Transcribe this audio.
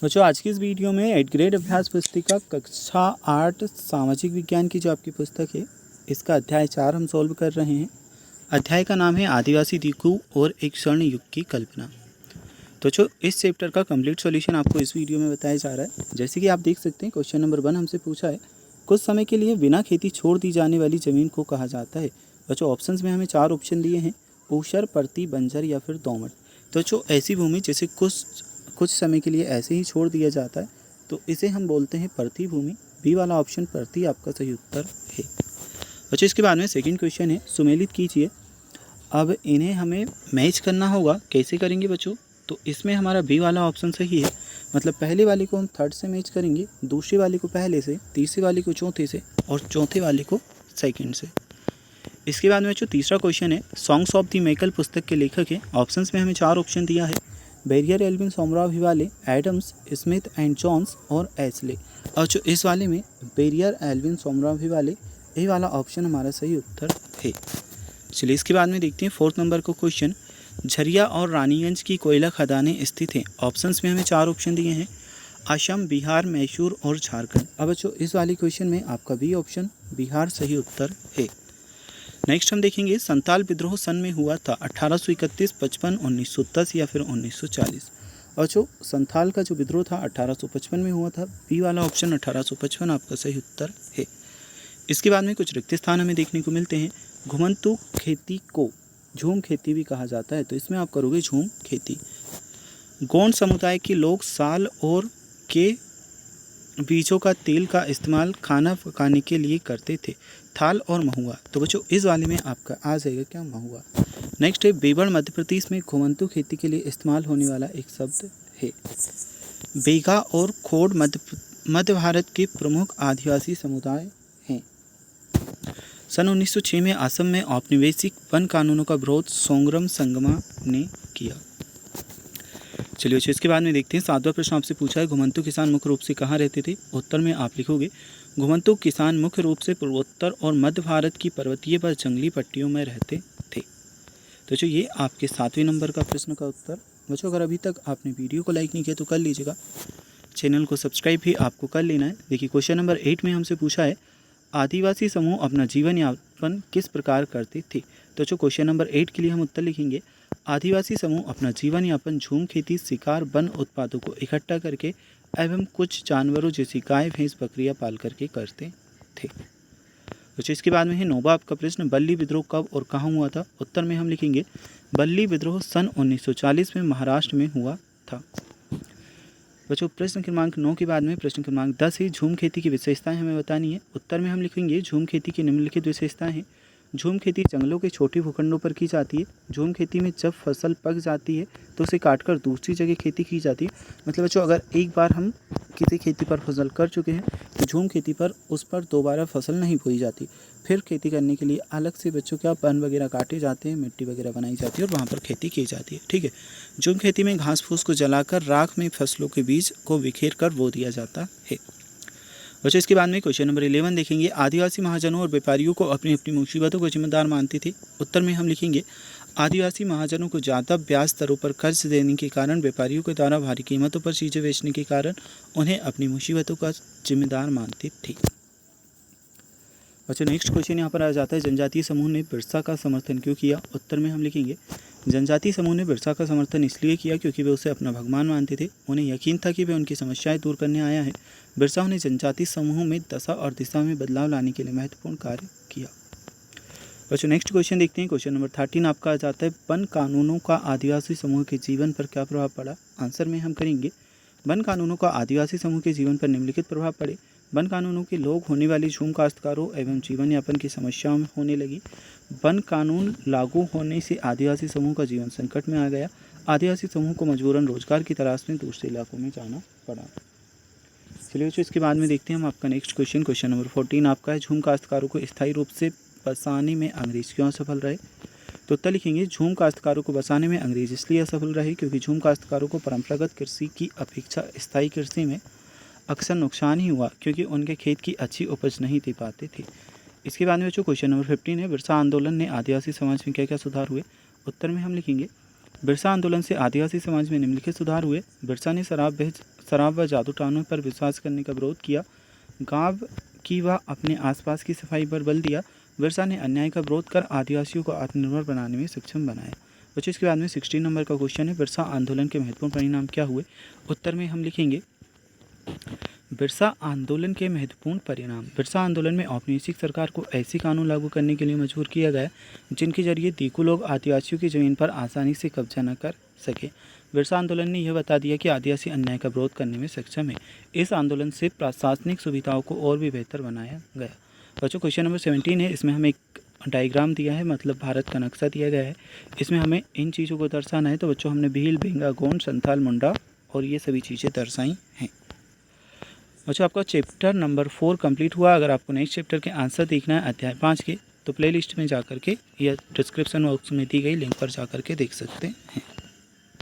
बच्चों आज की इस वीडियो में 8th ग्रेड अभ्यास पुस्तिका कक्षा 8 सामाजिक विज्ञान की जो आपकी पुस्तक है इसका अध्याय 4 हम सॉल्व कर रहे हैं। अध्याय का नाम है आदिवासी दिकू और एक स्वर्ण युग की कल्पना। तो जो इस चैप्टर का कंप्लीट सॉल्यूशन आपको इस वीडियो में बताया जा रहा है। जैसे कि आप देख सकते हैं क्वेश्चन नंबर 1 हमसे पूछा है कुछ समय के लिए बिना खेती छोड़ दी जाने वाली ज़मीन को कहा जाता है। बच्चों ऑप्शंस में हमें 4 ऑप्शन दिए हैं, ऊसर, परती, बंजर या फिर दोमट। तो जो ऐसी भूमि जैसे कुछ समय के लिए ऐसे ही छोड़ दिया जाता है तो इसे हम बोलते हैं परती भूमि। बी वाला ऑप्शन परती आपका सही उत्तर है। बच्चों इसके बाद में सेकंड क्वेश्चन है सुमेलित कीजिए। अब इन्हें हमें मैच करना होगा, कैसे करेंगे बच्चों? तो इसमें हमारा बी वाला ऑप्शन सही है, मतलब पहले वाले को हम थर्ड से मैच करेंगे, दूसरी वाली को पहले से, तीसरी वाली को चौथे से और चौथे वाले को सेकंड से। इसके बाद में जो तीसरा क्वेश्चन है सॉन्ग्स ऑफ द मैकल पुस्तक के लेखक हैं। ऑप्शंस में हमें 4 ऑप्शन दिया है, barrier, Elvin, Somrao Hiwale, Adams, Smith and Johns और एस्ले। और जो इस वाले में बैरियर, एल्विन, सोमराव हिवाले, यही वाला ऑप्शन हमारा सही उत्तर है। चलिए इसके बाद में देखते हैं 4th नंबर को क्वेश्चन। झरिया और रानीगंज की कोयला खदानें स्थित हैं। ऑप्शंस में हमें 4 ऑप्शन दिए हैं, असम, बिहार, मैसूर और झारखंड। अब बच्चों इस वाली क्वेश्चन में आपका बी ऑप्शन बिहार सही उत्तर है। नेक्स्ट हम देखेंगे संताल विद्रोह सन में हुआ था 1831, 55, 1910 या फिर 1940। और जो संथाल का जो विद्रोह था 1855 में हुआ था। बी वाला ऑप्शन 1855 आपका सही उत्तर है। इसके बाद में कुछ रिक्त स्थान हमें देखने को मिलते हैं। घुमंतु खेती को झूम खेती भी कहा जाता है, तो इसमें आप करोगे झूम खेती। गोंड समुदाय के लोग साल और के बीजों का तेल का इस्तेमाल खाना पकाने के लिए करते थे, थाल और महुआ। तो बच्चों इस वाले में आपका आ जाएगा क्या, महुआ। नेक्स्ट है बेबड़ मध्य प्रदेश में घुमंतु खेती के लिए इस्तेमाल होने वाला एक शब्द है। बेगा और खोड़ मध्य भारत के प्रमुख आदिवासी समुदाय हैं। सन 1906 में असम में औपनिवेशिक वन कानूनों का विरोध सोंगरम संगमा ने किया। चलिए इसके बाद में देखते हैं 7वां प्रश्न आपसे पूछा है घुमंतु किसान मुख्य रूप से कहाँ रहते थे। उत्तर में आप लिखोगे घुमंतु किसान मुख्य रूप से पूर्वोत्तर और मध्य भारत की पर्वतीय व जंगली पट्टियों में रहते थे। तो जो ये आपके 7वें नंबर का प्रश्न का उत्तर। बच्चों अगर अभी तक आपने वीडियो को लाइक नहीं किया तो कर लीजिएगा, चैनल को सब्सक्राइब भी आपको कर लेना है। देखिए क्वेश्चन नंबर 8 में हमसे पूछा है आदिवासी समूह अपना जीवन यापन किस प्रकार करते थे। तो जो क्वेश्चन नंबर 8 के लिए हम उत्तर लिखेंगे आदिवासी समूह अपना जीवन यापन झूम खेती, शिकार, वन उत्पादों को इकट्ठा करके एवं कुछ जानवरों जैसी गाय, भैंस, बकरियां पाल करके करते थे। तो इसके बाद में है 9वां आपका प्रश्न बल्ली विद्रोह कब और कहाँ हुआ था। उत्तर में हम लिखेंगे बल्ली विद्रोह सन 1940 में महाराष्ट्र में हुआ था। बच्चों प्रश्न क्रमांक 9 के बाद में प्रश्न क्रमांक 10 है झूम खेती की विशेषताएं हमें बतानी है। उत्तर में हम लिखेंगे झूम खेती की निम्नलिखित विशेषताएं हैं। झूम खेती जंगलों के छोटे भूखंडों पर की जाती है। झूम खेती में जब फसल पक जाती है तो उसे काटकर दूसरी जगह खेती की जाती है। मतलब बच्चों अगर एक बार हम किसी खेती पर फसल कर चुके हैं तो झूम खेती पर उस पर दोबारा फसल नहीं बोई जाती, फिर खेती करने के लिए अलग से बच्चों क्या वन वगैरह काटे जाते हैं, मिट्टी वगैरह बनाई जाती है और वहाँ पर खेती की जाती है। ठीक है, झूम खेती में घास फूस को जलाकर राख में फसलों के बीज को बिखेर कर बो दिया जाता है। बच्चों इसके बाद में क्वेश्चन नंबर 11 देखेंगे आदिवासी महाजनों और व्यापारियों को अपनी अपनी मुसीबतों को जिम्मेदार मानते थे। उत्तर में हम लिखेंगे आदिवासी महाजनों को ज़्यादा ब्याज दरों पर कर्ज देने के कारण व्यापारियों के द्वारा भारी कीमतों पर चीज़ें बेचने के कारण उन्हें अपनी मुसीबतों का जिम्मेदार मानते थे। बच्चों नेक्स्ट क्वेश्चन यहाँ पर आ जाता है जनजातीय समूह ने बिरसा का समर्थन क्यों किया। उत्तर में हम लिखेंगे जनजातीय समूह ने बिरसा का समर्थन इसलिए किया क्योंकि वे उसे अपना भगवान मानते थे। उन्हें यकीन था कि वह उनकी समस्याएं दूर करने आया है। बिरसा ने जनजातीय समूह में दशा और दिशा में बदलाव लाने के लिए महत्वपूर्ण कार्य किया। बच्चों नेक्स्ट क्वेश्चन देखते हैं क्वेश्चन नंबर 13 आपका आ जाता है वन कानूनों का आदिवासी समूह के जीवन पर क्या प्रभाव पड़ा। आंसर में हम करेंगे वन कानूनों का आदिवासी समूह के जीवन पर निम्नलिखित प्रभाव पड़े। वन कानूनों के लोग होने वाली झूम काश्तकारों एवं जीवन यापन की समस्याओं में होने लगी। वन कानून लागू होने से आदिवासी समूह का जीवन संकट में आ गया। आदिवासी समूह को मजबूरन रोजगार की तलाश में दूसरे इलाकों में जाना पड़ा। चलिए बच्चों इसके बाद में देखते हैं हम आपका नेक्स्ट क्वेश्चन। क्वेश्चन नंबर 14 आपका है झूम काश्तकारों को स्थायी रूप से बसाने में अंग्रेज क्यों असफल रहे। तो उत्तर लिखेंगे झूम काश्तकारों को बसाने में अंग्रेज इसलिए असफल रहे क्योंकि झूम काश्तकारों को परंपरागत कृषि की अपेक्षा स्थायी कृषि में अक्सर नुकसान ही हुआ क्योंकि उनके खेत की अच्छी उपज नहीं दे पाते थे। इसके बाद में बच्चों क्वेश्चन नंबर 15 है बिरसा आंदोलन ने आदिवासी समाज में क्या क्या सुधार हुए। उत्तर में हम लिखेंगे बिरसा आंदोलन से आदिवासी समाज में निम्नलिखित सुधार हुए। बिरसा ने शराब व जादू टोनों पर विश्वास करने का विरोध किया। गांव की व अपने आसपास की सफाई पर बल दिया। बिरसा ने अन्याय का विरोध कर आदिवासियों को आत्मनिर्भर बनाने में सक्षम बनाया। बच्चों इसके बाद में 16 नंबर का क्वेश्चन है, बिरसा आंदोलन के महत्वपूर्ण परिणाम क्या हुए। उत्तर में हम लिखेंगे बिरसा आंदोलन के महत्वपूर्ण परिणाम। बिरसा आंदोलन में औपनिवेशिक सरकार को ऐसे कानून लागू करने के लिए मजबूर किया गया जिनके जरिए दीकू लोग आदिवासियों की ज़मीन पर आसानी से कब्जा न कर सके। बिरसा आंदोलन ने यह बता दिया कि आदिवासी अन्याय का विरोध करने में सक्षम है। इस आंदोलन से प्रशासनिक सुविधाओं को और भी बेहतर बनाया गया। बच्चों क्वेश्चन नंबर 17 है, इसमें हमें एक डायग्राम दिया है, मतलब भारत का नक्शा दिया गया है। इसमें हमें इन चीज़ों को दर्शाना है। तो बच्चों हमने भील, बेंगा, गोंड, संथाल, मुंडा और ये सभी चीज़ें दर्शाई हैं। बच्चों आपका चैप्टर नंबर 4 कंप्लीट हुआ। अगर आपको नेक्स्ट चैप्टर के आंसर देखना है अध्याय 5 के, तो प्लेलिस्ट में जाकर के या डिस्क्रिप्शन बॉक्स में दी गई लिंक पर जाकर के देख सकते हैं।